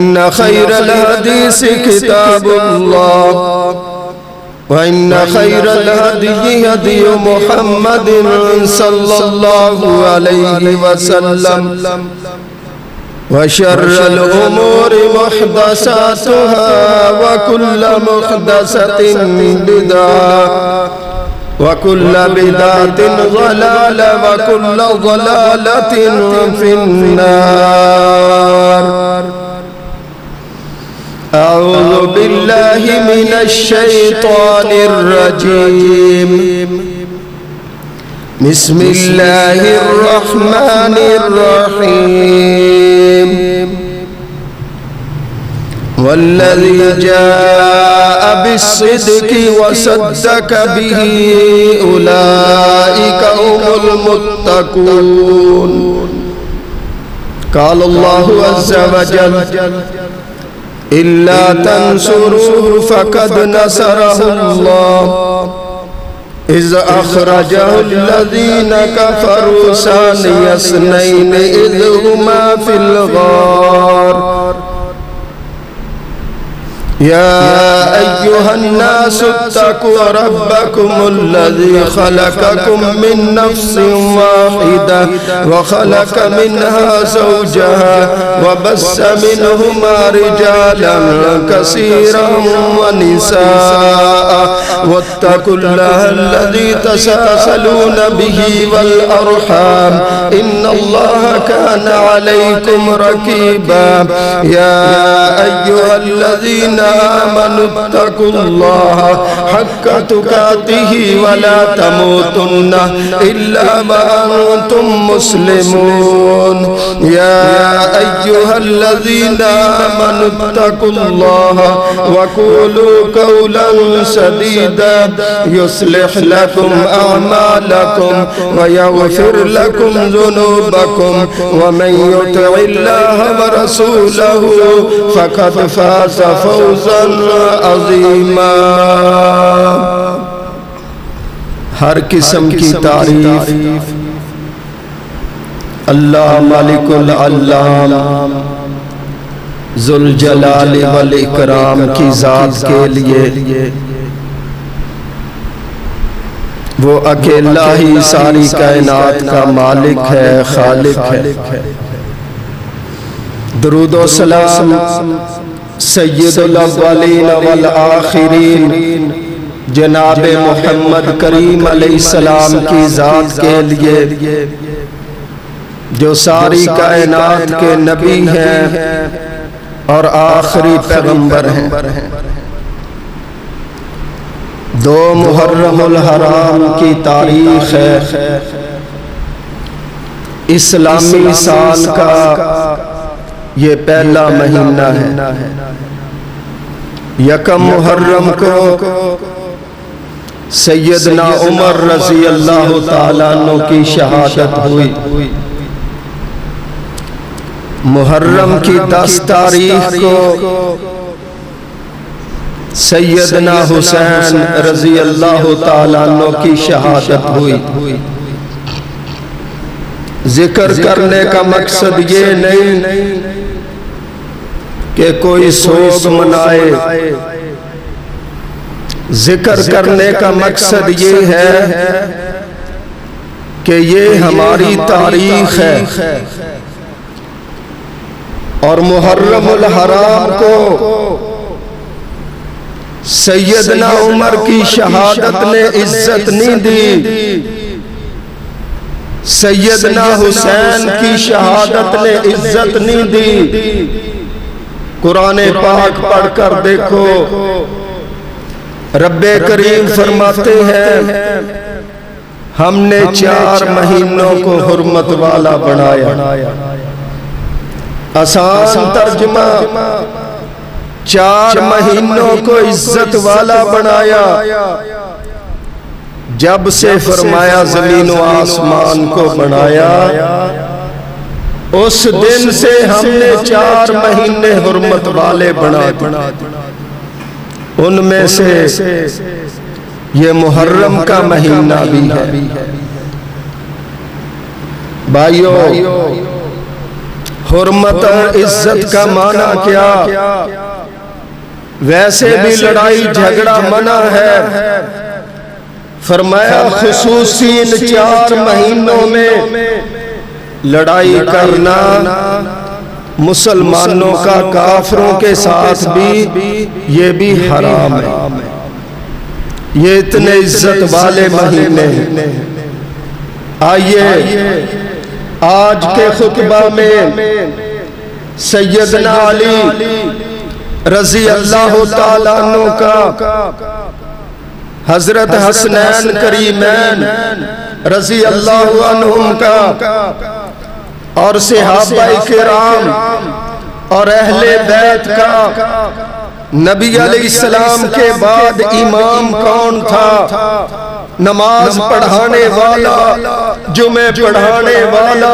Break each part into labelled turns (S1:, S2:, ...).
S1: إن خير الحديث كتاب الله وإن خير الهدي هدي محمد صلى الله عليه وسلم وشر الأمور محدثاتها وكل محدثة بدعة وكل بدعة ضلالة وكل ضلالة في النار. أعوذ بالله من الشيطان الرجيم. بسم الله الرحمن الرحيم. والذي جاء بالصدق وصدق به أولئك هم المتقون. قال الله عز وجل: إلا تنصروه فقد نصره الله إذ أخرجه الذين كفروا ثاني اثنين إذ هما في الغار يا أيها الناس اتقوا ربكم الذي خلقكم من نفس واحدة وخلق منها زوجها وبث منهما رجالا كثيرا ونساء واتقوا الله الذي تساءلون به والأرحام إن الله كان عليكم رقيبا. يا أيها الذين آمنوا اتقوا الله حق تقاته ولا تموتن إلا وأنتم مسلمون. يا أيها الذين آمنوا اتقوا الله وقولوا قولا سديدا يصلح لكم أعمالكم ويغفر لكم ذنوبكم ومن يطع الله ورسوله فقد فاز فوزا عظیما. ہر قسم کی تعریف اللہ مالک العلام ذوالجلال والاکرام کی ذات کے لیے. وہ اکیلا ہی ساری کائنات کا مالک ہے، خالق ہے. درود و سلام سید الاولین والآخرین جناب محمد کریم علیہ السلام کی ذات کے لیے جو ساری کائنات کے نبی ہیں اور آخری پیغمبر ہیں. 2 محرم الحرام کی تاریخ ہے. اسلامی سال کا یہ پہلا مہینہ ہے. یکم محرم کو سیدنا عمر رضی اللہ تعالیٰ عنہ کی شہادت ہوئی. محرم کی 10 تاریخ کو سیدنا حسین رضی اللہ تعالیٰ عنہ کی شہادت ہوئی. ذکر کرنے کا مقصد یہ نہیں کہ کوئی سوگ منائے. ذکر کرنے کا مقصد یہ ہے کہ یہ ہماری تاریخ ہے اور محرم الحرام کو سیدنا عمر کی شہادت نے عزت نہیں دی. سیدنا حسین کی شہادت نے عزت نہیں دی. قرآن پاک پڑھ کر دیکھو، رب کریم فرماتے ہیں ہم نے 4 مہینوں کو حرمت والا بنایا. آسان ترجمہ 4 مہینوں کو عزت والا بنایا. جب سے فرمایا زمین و آسمان کو بنایا، اس دن سے ہم نے 4 مہینے حرمت والے بنا دیے. ان میں سے یہ محرم کا مہینہ بھی ہے. بھائیو، حرمت اور عزت کا معنی کیا؟ ویسے بھی لڑائی جھگڑا منع ہے، فرمایا خصوصی ان 4 مہینوں میں لڑائی کرنا مسلمانوں کا کافروں کے ساتھ بھی یہ بھی حرام ہے۔ یہ اتنے عزت والے مہینے ہیں۔ آئیے آج کے خطبہ میں سیدنا علی رضی اللہ تعالیٰ عنہ کا، حضرت حسنین کریمین رضی اللہ عنہم کا، اور صحابہ کرام اور اہل بیت کا نبی علیہ السلام کے بعد امام کون تھا؟ نماز پڑھانے والا، جمعے پڑھانے والا،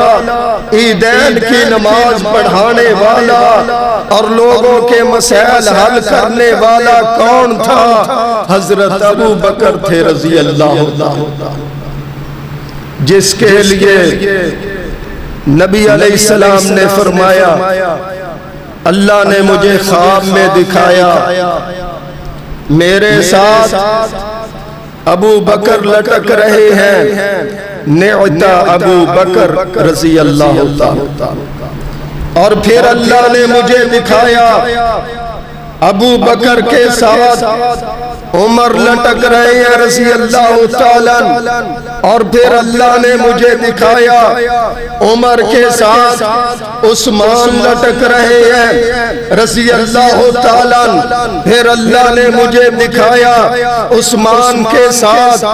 S1: عیدین کی نماز پڑھانے والا اور لوگوں کے مسائل حل کرنے والا کون تھا؟ حضرت ابو بکر تھے رضی اللہ عنہ، جس کے لیے نبی علیہ السلام نے فرمایا اللہ نے مجھے خواب میں دکھایا میرے ساتھ ابو بکر لٹک رہے ہیں، نعتا ابو بکر رضی اللہ عنہ، اور پھر اللہ نے مجھے دکھایا ابو بکر کے ساتھ عمر لٹک رہے ہیں رضی اللہ تعالیٰ، اور پھر اللہ نے مجھے دکھایا عمر کے ساتھ عثمان لٹک رہے ہیں رضی اللہ تعالیٰ، پھر اللہ نے مجھے دکھایا عثمان کے ساتھ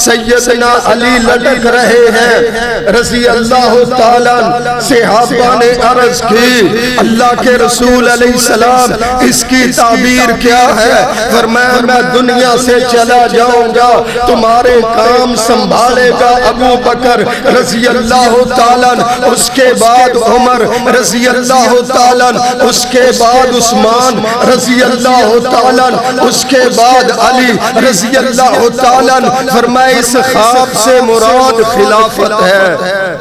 S1: سیدنا علی لٹک رہے ہیں رضی اللہ تعالیٰ۔ صحابہ نے عرض کی اللہ کے رسول علیہ السلام اس کی تعبیر کیا ہے؟ فرمایا میں دنیا سے چلا جاؤں گا، تمہارے کام سنبھالے گا ابو بکر رضی اللہ تعالیٰ، اس کے بعد عمر رضی اللہ تعالیٰ، اس کے بعد عثمان رضی اللہ تعالیٰ، اس کے بعد علی رضی اللہ تعالیٰ۔ فرمایا اس خواب سے مراد خلافت ہے۔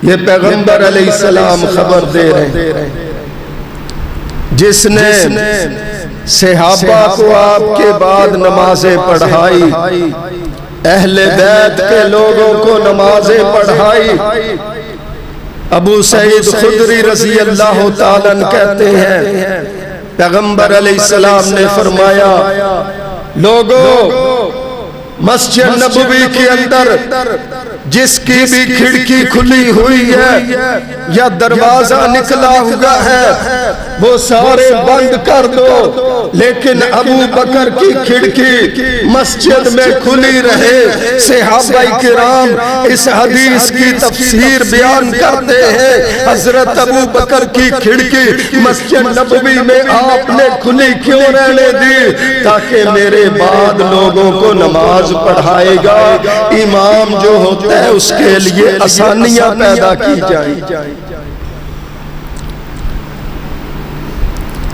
S1: یہ پیغمبر علیہ السلام خبر دے رہے ہیں، جس نے صحابہ کو آپ کے بعد نمازیں پڑھائی، اہل بیت کے لوگوں کو نمازیں پڑھائی۔ ابو سعید خدری رضی اللہ تعالیٰ کہتے ہیں پیغمبر علیہ السلام نے فرمایا لوگوں مسجد نبوی کے اندر جس کی بھی کھڑکی کھلی ہوئی ہے یا دروازہ نکلا ہوا ہے وہ سارے بند کر دو، لیکن ابو بکر کی کھڑکی مسجد میں کھلی رہے۔ صحابہ کرام اس حدیث کی تفسیر بیان کرتے ہیں حضرت ابو بکر کی کھڑکی مسجد نبوی میں آپ نے کھلی کیوں رہنے دی؟ تاکہ میرے بعد لوگوں کو نماز پڑھائے گا، امام جو ہوتا ہے اس کے لیے آسانیاں پیدا کی جائیں۔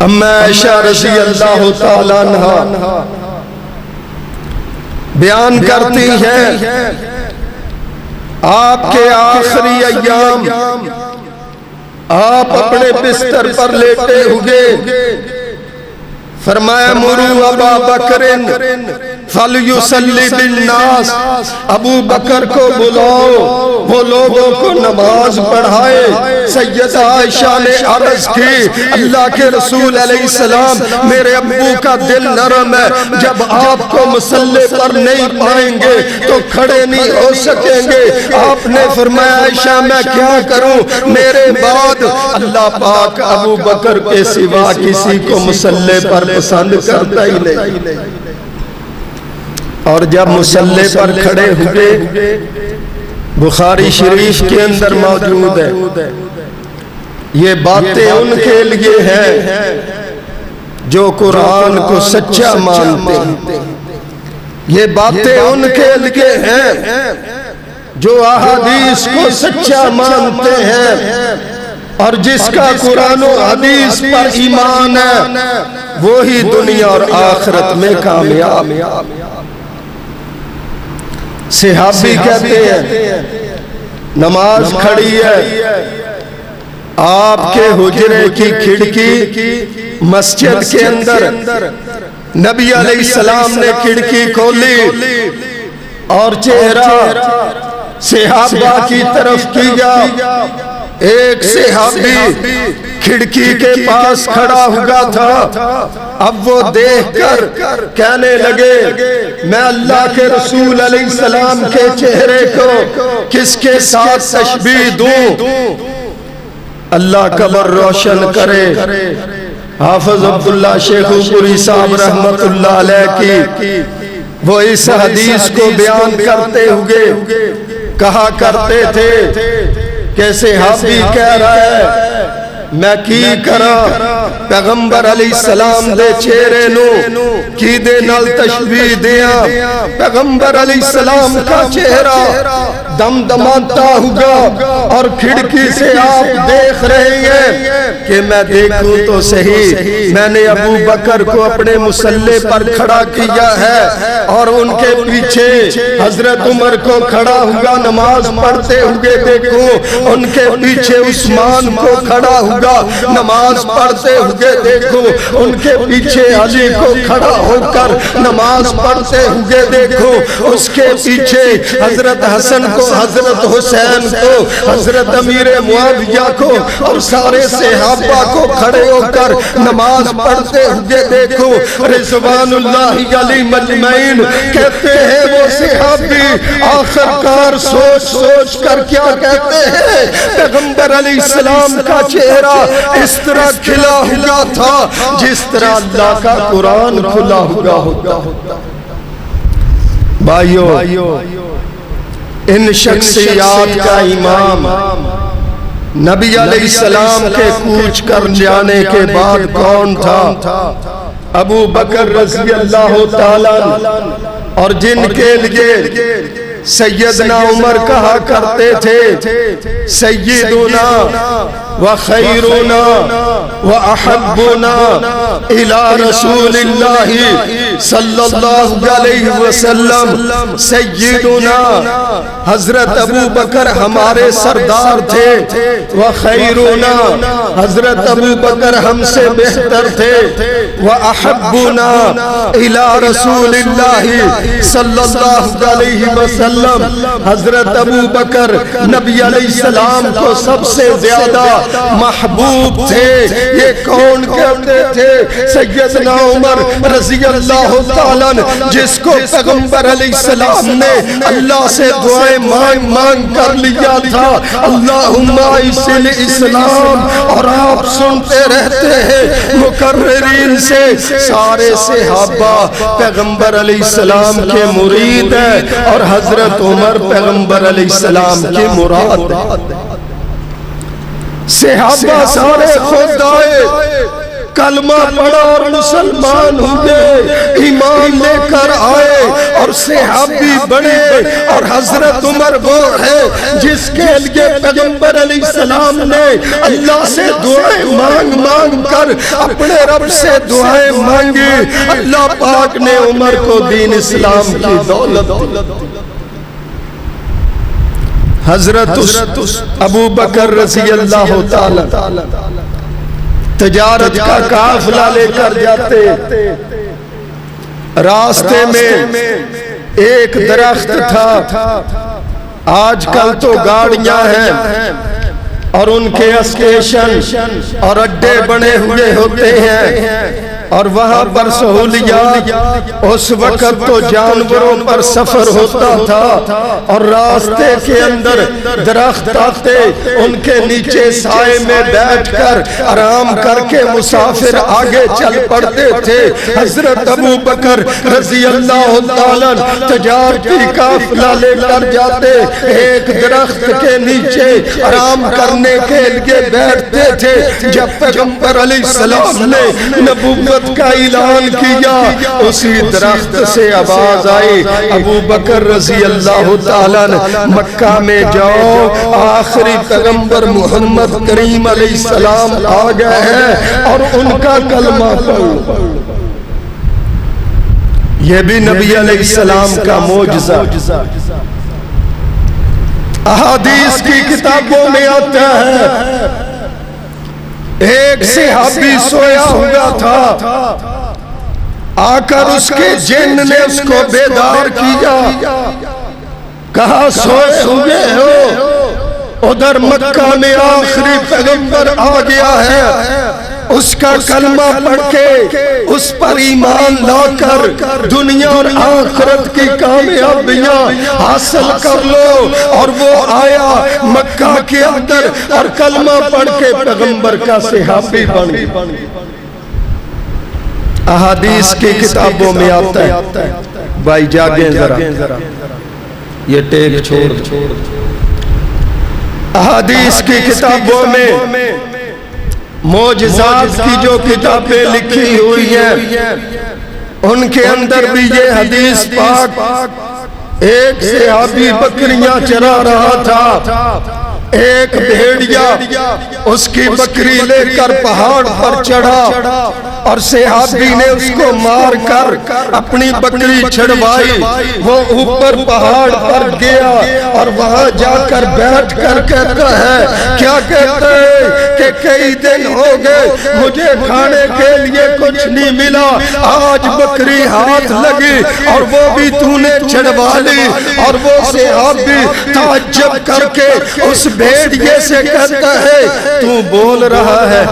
S1: اما عائشہ رضی اللہ تعالیٰ عنہ بیان کرتی ہیں آپ کے آخری ایام آپ اپنے بستر پر لیٹے ہوئے فرمایا مروا ابا بکر فلیصلی بالناس، ابو بکر کو بلاؤ وہ لوگوں کو نماز پڑھائے۔ سیدہ عائشہ نے عرض کی اللہ کے رسول علیہ السلام میرے ابو کا دل نرم ہے، جب آپ کو مصلی پر نہیں پائیں گے تو کھڑے نہیں ہو سکیں گے۔ آپ نے فرمایا عائشہ میں کیا کروں؟ میرے بعد اللہ پاک ابو بکر کے سوا کسی کو مصلی پر پسند کرتا ہی نہیں۔ اور جب مصلی پر کھڑے ہوئے بخاری شریف کے اندر موجود ہے، یہ باتیں ان کے لیے ہیں جو قرآن کو سچا مانتے ہیں، یہ باتیں ان کے لیے ہیں جو احادیث کو سچا مانتے ہیں، اور جس کا قرآن و حدیث پر ایمان ہے وہی دنیا اور آخرت میں کامیاب۔ صحابی کہتے ہیں نماز کھڑی ہے، آپ کے حجرے کی کھڑکی مسجد کے اندر نبی علیہ السلام نے کھڑکی کھولی اور چہرہ صحابہ کی طرف کیا. ایک صحابی کھڑکی کے پاس کھڑا ہوا تھا. اب وہ دیکھ کر کہنے لگے میں اللہ کے رسول علیہ السلام کے چہرے کو کس کے ساتھ تشبیہ دوں؟ اللہ قبر روشن کرے. حافظ عبداللہ شیخ پوری صاحب رحمت اللہ علیہ کی وہ اس حدیث کو بیان کرتے ہوئے کہا کرتے تھے کہ صحابی کہہ رہا ہے میں کی کرا پیغمبر علیہ السلام دے چہرے نو کی دے نال تشبیہ دیاں. پیغمبر علیہ السلام کا چہرہ دم دماتا ہوگا اور کھڑکی سے آپ دیکھ رہے ہیں کہ میں دیکھوں تو صحیح میں نے ابو بکر کو اپنے مصلی پر کھڑا کیا ہے اور ان کے پیچھے حضرت عمر کو کھڑا ہوگا نماز پڑھتے ہوئے دیکھوں. ان کے پیچھے عثمان کو کھڑا ہوگا نماز پڑھتے ہوئے دیکھو. ان کے پیچھے علی کو کھڑا ہو کر نماز پڑھتے ہوئے دیکھو. اس کے پیچھے حضرت حسن کو حضرت حسین کو حضرت امیر معاویہ کو اور سارے صحابہ کو کھڑے ہو کر نماز پڑھتے ہوئے دیکھو. رضوان اللہ علی مجمعین کہتے ہیں وہ صحابی آخرکار سوچ سوچ کر کیا کہتے ہیں پیغمبر علیہ السلام کا چہرہ اس طرح کھلا ہوا تھا جس طرح اللہ کا قرآن کھلا ہوا ہوتا. بھائیو ان شخصیات کا امام نبی علیہ السلام کے کوچ کر جانے کے بعد کون تھا؟ ابو بکر رضی اللہ تعالیٰ اور جن کے لیے سیدنا عمر کہا کرتے تھے سیدنا وخیرنا واحبنا الى رسول اللہ صلی اللہ علیہ وسلم. سیدنا حضرت ابو بکر ہمارے سردار تھے. وخیرنا حضرت ابو بکر ہم سے بہتر تھے. واحبنا الى رسول اللہ صلی اللہ علیہ وسلم. حضرت ابو بکر نبی علیہ السلام کو سب سے زیادہ محبوب تھے. یہ کون کہتے تھے؟ سیدنا عمر رضی اللہ تعالیٰ جس کو پیغمبر علیہ السلام نے اللہ سے دعائیں مانگ مانگ کر لیا تھا اللہم اعز الاسلام. اور آپ سنتے رہتے ہیں مقررین سے سارے صحابہ پیغمبر علیہ السلام کے مرید ہیں اور حضرت عمر پیغمبر علیہ السلام کی مراد. صحابہ سارے خود آئے کلمہ پڑھا اور مسلمان ہوئے ایمان لے کر آئے اور صحابی بڑے. اور حضرت عمر وہ ہے جس کے لیے پیغمبر علیہ السلام نے اللہ سے دعائیں مانگ مانگ کر اپنے رب سے دعائیں مانگی. اللہ پاک نے عمر کو دین اسلام کی دولت دی. حضرت ابو بکر رضی اللہ تعالی تجارت کا قافلہ لے کر جاتے. راستے میں ایک درخت تھا. آج کل تو گاڑیاں ہیں اور ان کے اسٹیشن اور اڈے بنے ہوئے ہوتے ہیں اور وہاں پر سہولیات. اس وقت تو جانوروں پر سفر ہوتا تھا اور راستے کے اندر درخت آتے ان کے نیچے سائے میں بیٹھ کر آرام کر کے مسافر آگے چل پڑتے تھے. حضرت ابو بکر رضی اللہ تعالیٰ تجارتی قافلہ لے کر جاتے. ایک درخت کے نیچے آرام کرنے کے لیے بیٹھتے تھے. جب پیغمبر علیہ السلام نے نبوت کا اعلان کیا اسی درخت سے آواز آئی ابو بکر رضی اللہ تعالیٰ مکہ میں جاؤ آخری پیغمبر محمد کریم علیہ السلام آ گئے ہیں اور ان کا کلمہ پڑھو. یہ بھی نبی علیہ السلام کا معجزہ. احادیث کی کتابوں میں آتا ہے ایک صحابی سویا ہوا تھا، آ کر اس کے جن نے اس کو بیدار کیا، کہا سوئے ہوئے ہو، ادھر مکہ میں آخری پیغمبر آ گیا ہے، اس کا کلمہ پڑھ کے اس پر ایمان لا کر دنیا اور آخرت کی کامیابیاں حاصل کر لو۔ اور وہ آیا مکہ کے اندر اور کلمہ پڑھ کے پیغمبر کا صحابی بن گیا۔ احادیث کی کتابوں میں آتا ہے، بھائی جاگیں ذرا، یہ ٹیک چھوڑ۔ احادیث کی کتابوں میں معجزات کی جو کتابیں لکھی ہوئی ہیں، ان کے اندر بھی یہ حدیث پاک، ایک صحابی بکریاں چرا رہا تھا، ایک بھیڑیا اس کی بکری لے کر پہاڑ پر چڑھا اور صحابی نے اس کو مار کر اپنی بکری چھڑوائی۔ وہ اوپر پہاڑ پر گیا اور وہاں جا کر بیٹھ کر کہتا ہے، کیا کہتا ہے کہ کئی دن ہو گئے مجھے کھانے کے لیے کچھ نہیں ملا، آج بکری ہاتھ لگی اور وہ بھی تو نے چھڑوا لی۔ اور وہ صحابی تعجب کر کے اس بھیڑیے سے کہتا ہے، تو بول رہا ہے،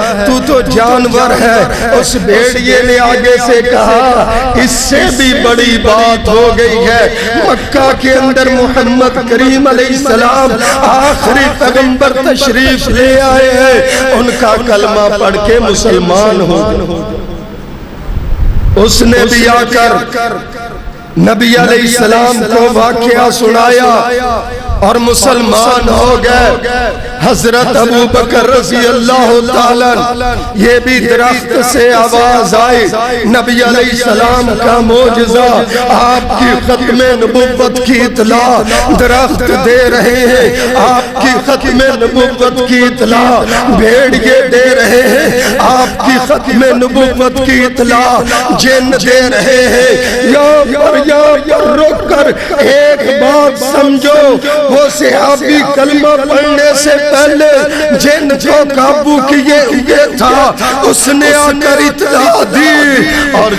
S1: تو جانور ہے۔ اس بھیڑیے نے آگے سے کہا، اس سے بھی بڑی بات ہو گئی ہے، مکہ کے اندر محمد کریم علیہ السلام آخری پیغمبر تشریف لے آئے ہیں، ان کا کلمہ پڑھ کے مسلمان ہو گئے۔ اس نے بھی آ کر نبی علیہ السلام کو واقعہ سنایا اور مسلمان ہو گئے۔ حضرت ابو بکر رضی اللہ تعالیٰ، یہ بھی درخت سے آواز آئی، نبی علیہ السلام کا معجزہ، آپ کی ختم نبوت کی اطلاع درخت دے رہے ہیں، آپ کی ختم نبوت کی اطلاع بھیڑیے دے رہے ہیں، آپ کی ختم نبوت کی اطلاع جن دے رہے ہیں۔ یہاں پر رک کر ایک بات سمجھو، وہ صحابی کلمہ پڑھنے سے پہلے جن کو قابو کیے ہوئے تھا، اس نے آ کر اطلاع دی، اور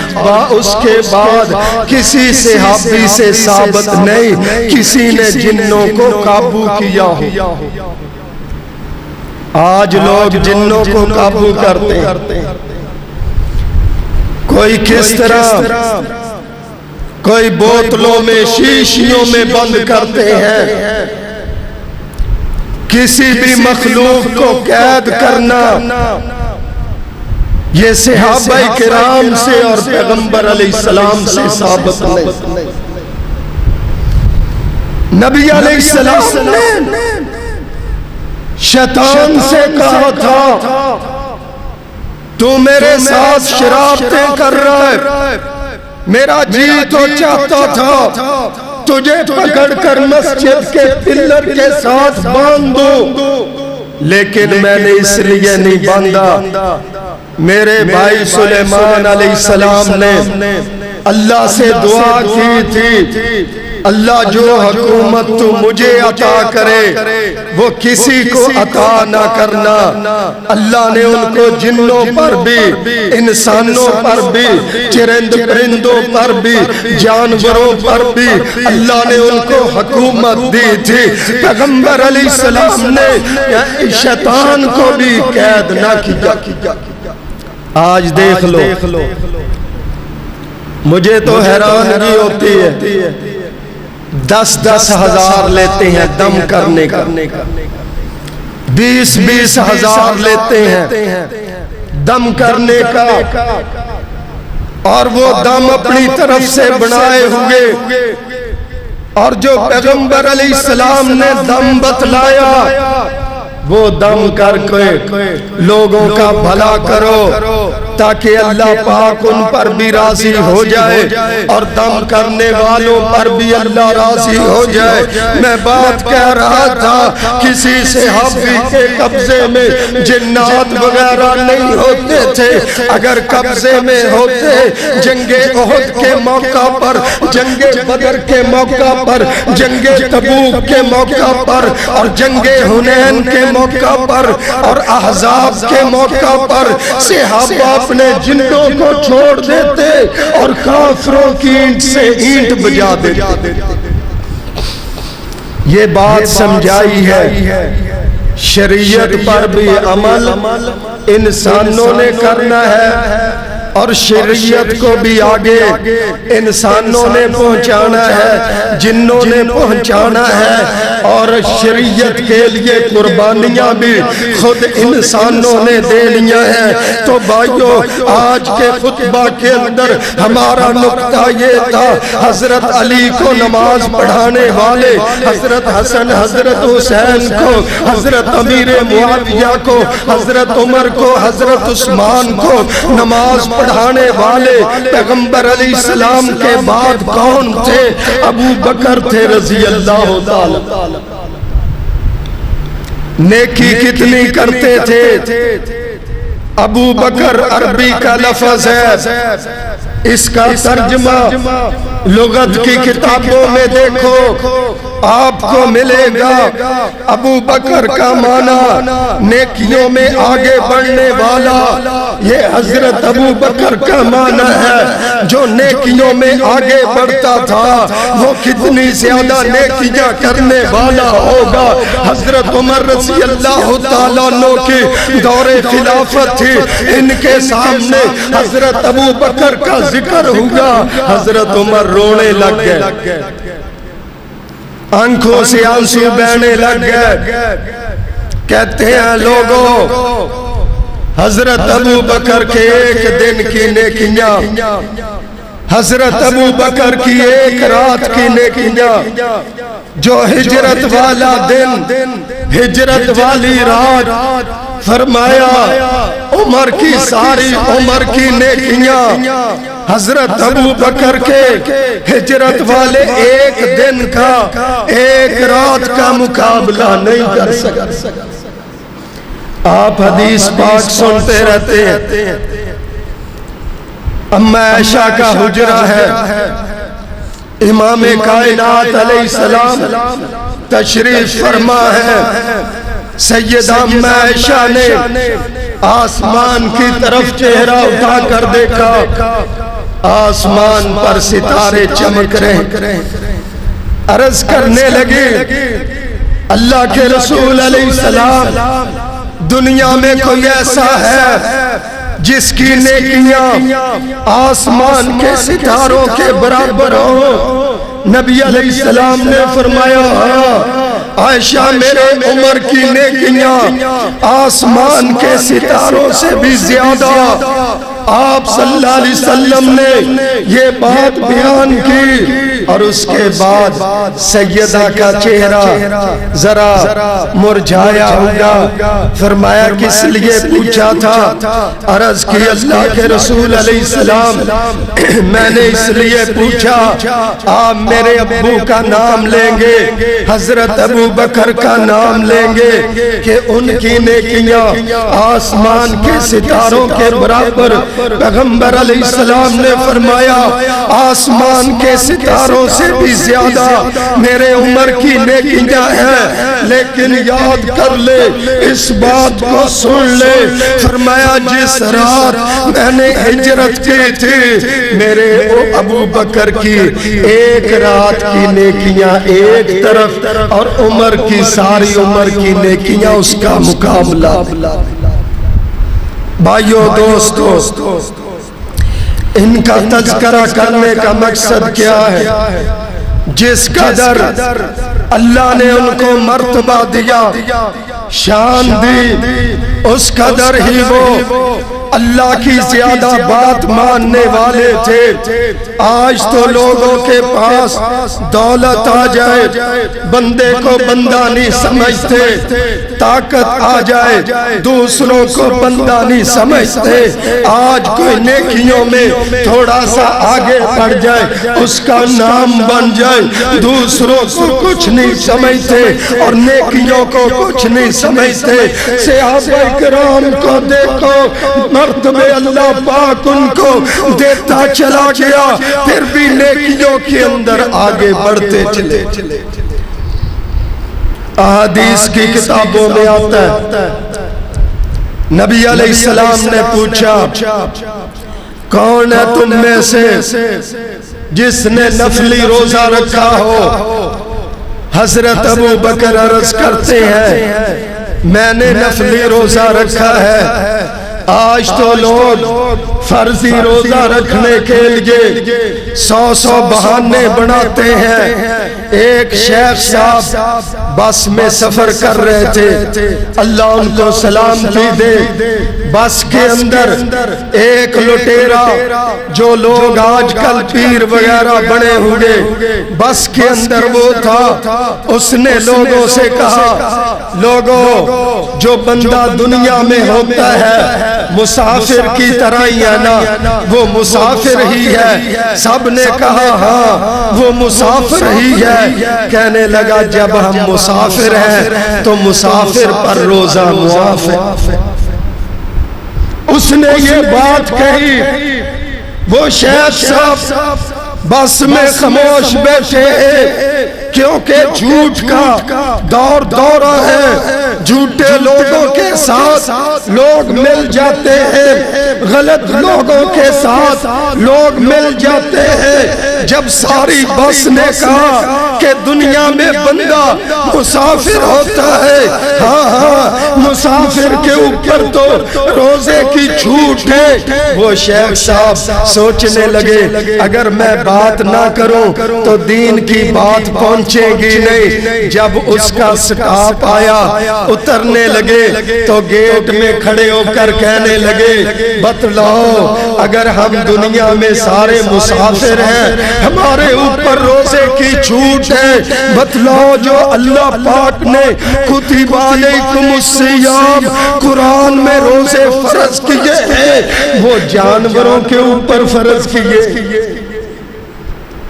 S1: اس کے بعد کسی صحابی سے ثابت نہیں کسی نے جنوں کو قابو کیا ہو۔ آج لوگ جنوں کو قابو کرتے ہیں، کوئی کس طرح، کوئی بوتلوں میں شیشیوں میں بند کرتے ہیں۔ کسی بھی مخلوق کو قید کرنا یہ صحابہ کرام سے اور پیغمبر علیہ السلام سے ثابت نہیں۔ نبی علیہ السلام نے شیطان سے کہا تھا، تو میرے ساتھ شرارتیں کر رہا ہے، میرا جی تو چاہتا تھا تجھے پکڑ کر مسجد کے پلر کے ساتھ باندھ دوں، لیکن میں نے اس لیے نہیں باندھا۔ میرے بھائی سلیمان علیہ السلام نے اللہ سے دعا کی تھی، اللہ جو حکومت تو مجھے عطا کرے وہ کسی کو عطا نہ کرنا۔ اللہ نے ان کو جنوں پر بھی، انسانوں پر بھی، چرند پرندوں پر بھی، جانوروں پر بھی اللہ نے ان کو حکومت دی تھی۔ پیغمبر علیہ السلام نے شیطان کو بھی قید نہ کیا۔ آج دیکھ لو، مجھے تو حیرانگی ہوتی ہے، 10,000 ہزار لیتے ہیں دم کرنے کا، 20,000 ہزار لیتے ہیں دم کرنے کا، اور وہ دم اپنی طرف سے بنائے ہوئے، اور جو پیغمبر علیہ السلام نے دم بتلایا وہ دم کر کے لوگوں کا بھلا کرو، تاکہ اللہ پاک ان پر بھی راضی ہو جائے اور دم کرنے والوں پر بھی اللہ راضی ہو جائے۔ میں بات کہہ رہا تھا کسی صحابی کے قبضے میں جنات وغیرہ نہیں ہوتے تھے، اگر قبضے میں ہوتے جنگ احد کے موقع پر، جنگ بدر کے موقع پر، جنگ تبوک کے موقع پر اور جنگ حنین کے موقع پر اور احزاب کے موقع پر صحابہ اپنے جنوں کو چھوڑ دیتے اور کافروں کی اینٹ سے اینٹ بجا دیتے۔ یہ بات سمجھائی ہے شریعت پر بھی عمل انسانوں نے کرنا ہے اور شریعت کو بھی آگے انسانوں نے پہنچانا ہے، جنوں نے پہنچانا ہے، اور شریعت کے لیے قربانیاں بھی خود انسانوں نے دینی ہیں۔ تو بھائیو، آج کے خطبہ کے اندر ہمارا نقطہ یہ تھا، حضرت علی کو نماز پڑھانے والے، حضرت حسن، حضرت حسین کو، حضرت امیر معاویہ کو، حضرت عمر کو، حضرت عثمان کو نماز پڑھانے والے پیغمبر علیہ السلام کے بعد کون تھے؟ ابو بکر تھے رضی اللہ تعالی۔ نیکی کتنی کرتے تھے؟ ابو بکر عربی کا لفظ ہے، اس کا ترجمہ لغت کی کتابوں میں دیکھو آپ کو ملے گا۔ ابو بکر کا معنی نیکیوں میں آگے بڑھنے والا، یہ حضرت ابو بکر کا معنی ہے جو نیکیوں میں آگے بڑھتا تھا وہ کتنی زیادہ نیکیاں کرنے والا ہوگا۔ حضرت عمر رضی اللہ تعالیٰ عنہ کی دور خلافت تھی، ان کے سامنے حضرت ابو بکر کا ذکر ہوا، حضرت عمر رونے لگ گئے، آنکھوں سے آنسو بہنے لگ گئے۔ کہتے ہیں لوگوں، حضرت ابو بکر کے ایک دن کی نیکیاں، حضرت ابو بکر کی ایک رات کی نیکیاں، جو ہجرت والا دن، ہجرت والی رات، فرمایا عمر کی ساری عمر کی نیکیاں حضرت ابو بکر کے ہجرت والے ایک دن کا، ایک رات کا مقابلہ نہیں کر سکتے۔ آپ حدیث پاک سنتے رہتے ہیں، اما عائشہ کا حجرہ ہے، امام کائنات علیہ السلام تشریف فرما ہے، سیدہ اما عائشہ نے آسمان کی طرف چہرہ اٹھا کر دیکھا، آسمان پر ستارے چمک رہے، عرض کرنے لگے اللہ کے رسول علیہ السلام، دنیا میں کوئی ایسا ہے جس کی نیکیاں آسمان کے ستاروں کے برابر ہوں؟ نبی علیہ السلام نے فرمایا عائشہ میرے عمر کی نیکیاں آسمان کے ستاروں سے بھی زیادہ۔ آپ صلی اللہ علیہ وسلم نے یہ بات بیان کی اور اس کے بعد سیدہ کا چہرہ ذرا مرجھایا ہوگا، فرمایا کس لیے پوچھا تھا؟ عرض کی اللہ کے رسول علیہ السلام میں نے اس لیے پوچھا آپ میرے ابو کا نام لیں گے، حضرت ابو بکر کا نام لیں گے کہ ان کی نیکیاں آسمان کے ستاروں کے برابر۔ پیغمبر علیہ السلام نے فرمایا آسمان کے ستاروں سے بھی زیادہ میرے عمر کی نیکیاں ہیں، لیکن یاد کر لے، اس بات کو سن لے، فرمایا جس رات میں نے ہجرت کی تھی میرے ابو بکر کی ایک رات کی نیکیاں ایک طرف اور عمر کی ساری عمر کی نیکیاں اس کا مقابلہ۔ بھائیو دوستو، ان کا تذکرہ کرنے کا مقصد کیا ہے؟ جس قدر اللہ نے ان کو مرتبہ دیا، شان دی، اس قدر ہی وہ اللہ کی زیادہ بات ماننے والے تھے۔ آج تو لوگوں کے پاس دولت آ جائے بندے کو بندہ نہیں سمجھتے، طاقت آ جائے، دوسروں کو بندہ نہیں سمجھتے، آج کوئی نیکیوں میں تھوڑا سا آگے بڑھ جائے اس کا نام بن جائے، دوسروں کو کچھ نہیں سمجھتے اور نیکیوں کو کچھ نہیں سمجھتے۔ صحابہ کرام کو دیکھو، مرتبے اللہ پاک ان کو دیتا چلا گیا، پھر بھی نیکیوں کے اندر آگے بڑھتے چلے۔ احادیث کی کتابوں میں آتا ہے، نبی علیہ السلام نے پوچھا کون ہے تم میں سے جس نے نفلی روزہ رکھا ہو؟ حضرت ابو بکر عرض کرتے ہیں میں نے نفلی روزہ رکھا ہے۔ آج تو لوگ فرضی روزہ رکھنے کے لیے 100 بہانے بناتے ہیں۔ ایک شیخ صاحب بس میں سفر کر رہے تھے، اللہ ان کو سلامتی دے، بس کے اندر ایک لٹیرا، جو لوگ آج کل پیر وغیرہ بنے ہوئے، بس کے اندر وہ تھا، اس نے لوگوں سے کہا لوگوں جو بندہ دنیا میں ہوتا ہے مسافر کی طرح ہی ہے نا، وہ مسافر ہی ہے۔ سب نے کہا ہاں وہ مسافر ہی ہے۔ کہنے لگا جب ہم مسافر ہیں تو مسافر پر روزہ معاف ہے۔ اس نے یہ بات کہی، وہ شیخ صاحب بس میں خاموش بیٹھے کیونکہ جھوٹ کا دورہ ہے، جھوٹے لوگوں کے ساتھ لوگ مل جاتے ہیں، غلط لوگوں کے ساتھ لوگ مل جاتے ہیں۔ جب ساری بس نے کہا کہ دنیا میں بندہ مسافر ہوتا ہے، ہاں مسافر کے اوپر تو روزے کی چھوٹ ہے، وہ شیخ صاحب سوچنے لگے اگر میں بات نہ کروں تو دین کی بات پہنچے گی نہیں۔ جب اس کا سٹاپ آیا اترنے لگے تو گیٹ میں کھڑے ہو کر کہنے لگے بتلاؤ اگر ہم دنیا میں سارے مسافر ہیں ہمارے اوپر روزے کی چھوٹ ہے، بتلاؤ جو اللہ پاک نے کتب علیکم الصیام قرآن میں روزے فرض کیے ہیں وہ جانوروں کے اوپر فرض کیے؟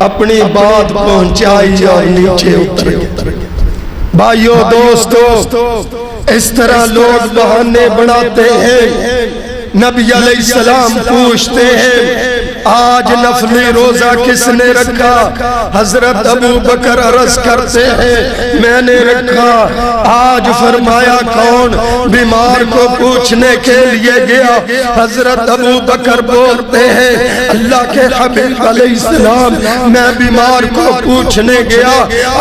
S1: اپنی بات پہنچائی اور نیچے اتر گئے۔ بھائیو دوستو، اس طرح لوگ بہانے بناتے ہیں۔ نبی علیہ السلام پوچھتے ہیں آج نفلی روزہ کس نے رکھا؟ حضرت ابو بکر عرض کرتے ہیں میں نے رکھا۔ آج فرمایا کون؟ بیمار کو پوچھنے کے لیے گیا، حضرت ابو بکر بولتے ہیں اللہ کے حبیب علیہ السلام میں بیمار کو پوچھنے گیا،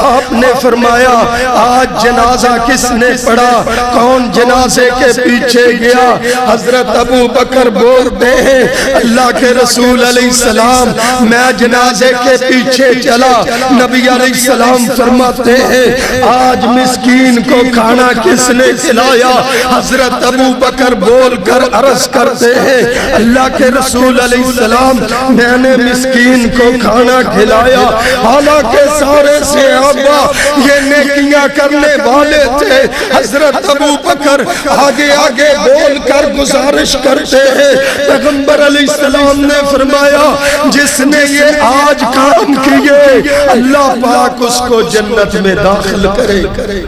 S1: آپ نے فرمایا آج جنازہ کس نے پڑھا؟ کون جنازے کے پیچھے گیا؟ حضرت ابو بکر بولتے ہیں اللہ کے رسول علیہ السلام میں جنازے کے پیچھے چلا۔ نبی علیہ السلام فرماتے ہیں آج مسکین کو کھانا کس نے کھلایا؟ حضرت ابو بکر بول کر عرض کرتے ہیں اللہ کے رسول علیہ السلام میں نے مسکین کو کھانا کھلایا۔ حالانکہ سارے صحابہ یہ نیکیاں کرنے والے تھے، حضرت ابو بکر آگے آگے بول کر گزارش کرتے ہیں پیغمبر علیہ السلام نے فرمایا جس نے یہ آج کام کیے اللہ پاک اس کو جنت میں داخل کرے۔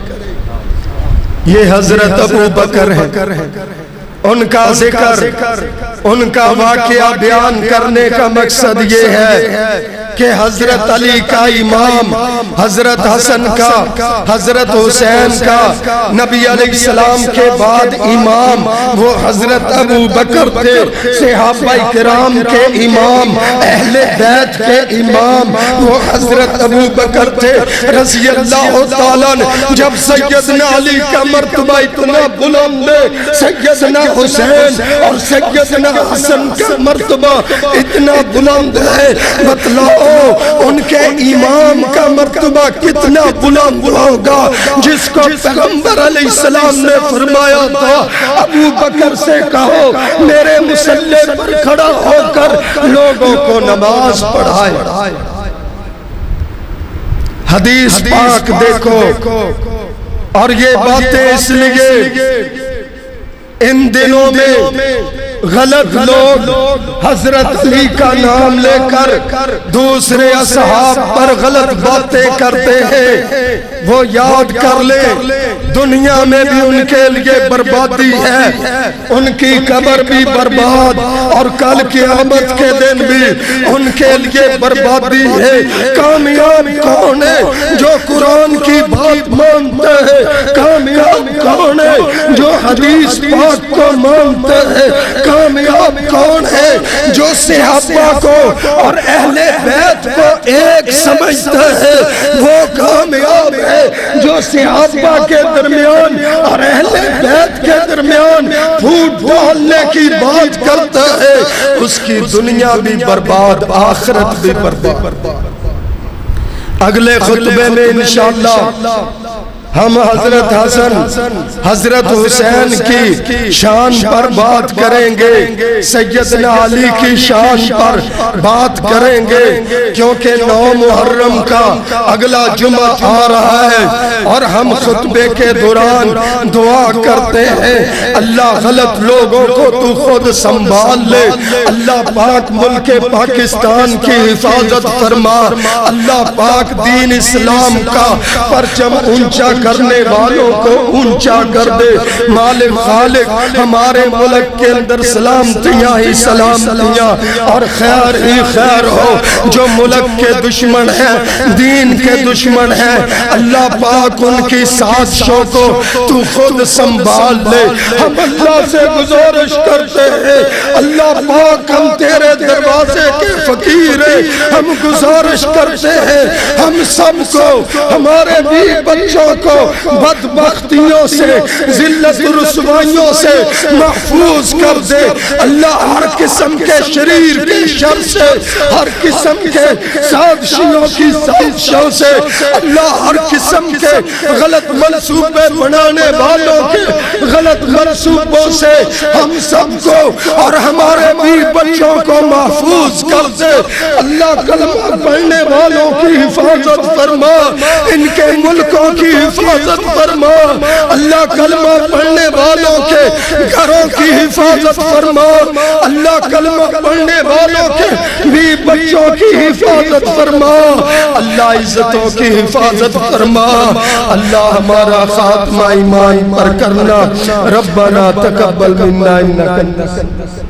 S1: یہ حضرت ابو بکر ہیں، ان کا ذکر ان کا واقعہ بیان کرنے کا مقصد یہ ہے کہ حضرت علی کا امام، حضرت حسن کا، حضرت حسین کا، نبی علیہ السلام کے بعد امام وہ حضرت ابو بکر تھے، صحابہ کرام کے امام، اہل بیت کے امام وہ حضرت ابو بکر تھے رضی اللہ تعالیٰ عنہ۔ جب سیدنا علی کا مرتبہ اتنا بلند ہے، سیدنا حسین اور سیدنا حسن کا مرتبہ اتنا بلند ہے، بتلاؤ ان کے امام کا مرتبہ کتنا بلند ہوگا جس کو پیغمبر علیہ السلام نے فرمایا تھا ابو بکر سے کہو میرے مصلی پر کھڑا ہو کر لوگوں کو نماز پڑھائے۔ حدیث پاک دیکھو اور یہ باتیں اس لیے ان دنوں میں غلط لوگ حضرت علی کا نام لے کر دوسرے اصحاب پر غلط باتیں کرتے ہیں، وہ یاد کر لے دنیا میں بھی ان کے لیے بربادی ہے، ان کی قبر بھی برباد، اور کل قیامت کے دن بھی ان کے لیے بربادی ہے۔ کامیاب کون ہے جو قرآن کی بات مانتا ہے؟ کامیاب کون ہے جو حدیث پاک کو مانتا ہے؟ کامیاب کون ہے جو صحابہ کو اور اہل بیت کو ایک سمجھتا ہے؟ وہ کامیاب ہے جو صحابہ کے درمیان اور اہل بیت کے درمیان پھوٹ ڈالنے کی بات کرتا ہے، اس کی دنیا بھی برباد، آخرت بھی برباد۔ اگلے خطبے میں انشاءاللہ ہم حضرت حسن حضرت حسین کی شان پر بات کریں گے، سیدنا علی کی شان پر بات کریں گے، کیونکہ 9 محرم کا اگلا جمعہ آ رہا ہے اور ہم خطبے کے دوران دعا کرتے ہیں اللہ غلط لوگوں کو تو خود سنبھال لے، اللہ پاک ملک پاکستان کی حفاظت فرما، اللہ پاک دین اسلام کا پرچم اونچا کرنے والوں کو اونچا کر دے۔ مالک خالق ہمارے ملک کے اندر سلامتیاں ہی سلامتیاں اور خیر ہی خیر ہو، جو ملک کے دشمن ہیں، دین کے دشمن ہیں، اللہ پاک ان کی سازشوں کو تو خود سنبھال لے۔ ہم اللہ سے گزارش کرتے ہیں اللہ پاک ہم تیرے دروازے کے فقیر ہیں، ہم گزارش کرتے ہیں ہم سب کو، ہمارے بھی بچوں کو بدبختیوں سے، ذلت و رسوائیوں سے محفوظ کر دے اللہ، ہر قسم کے شریر کے شر سے، ہر قسم کے سازشیوں کی سازشوں سے اللہ، ہر قسم کے غلط منصوبے بنانے والوں کے غلط منصوبوں سے ہم سب کو اور ہمارے بھی بچوں کو محفوظ کر دے اللہ، کلمہ پڑھنے والوں کی حفاظت فرما، ان کے ملکوں کی حفاظت فرما اللہ، کلمہ پڑھنے والوں کے گھروں کی حفاظت فرما اللہ، کلمہ پڑھنے والوں کے بھی بچوں کی حفاظت فرما اللہ، عزتوں کی حفاظت فرما اللہ، ہمارا خاتمہ ایمان پر کرنا، ربنا تقبل منا انک انت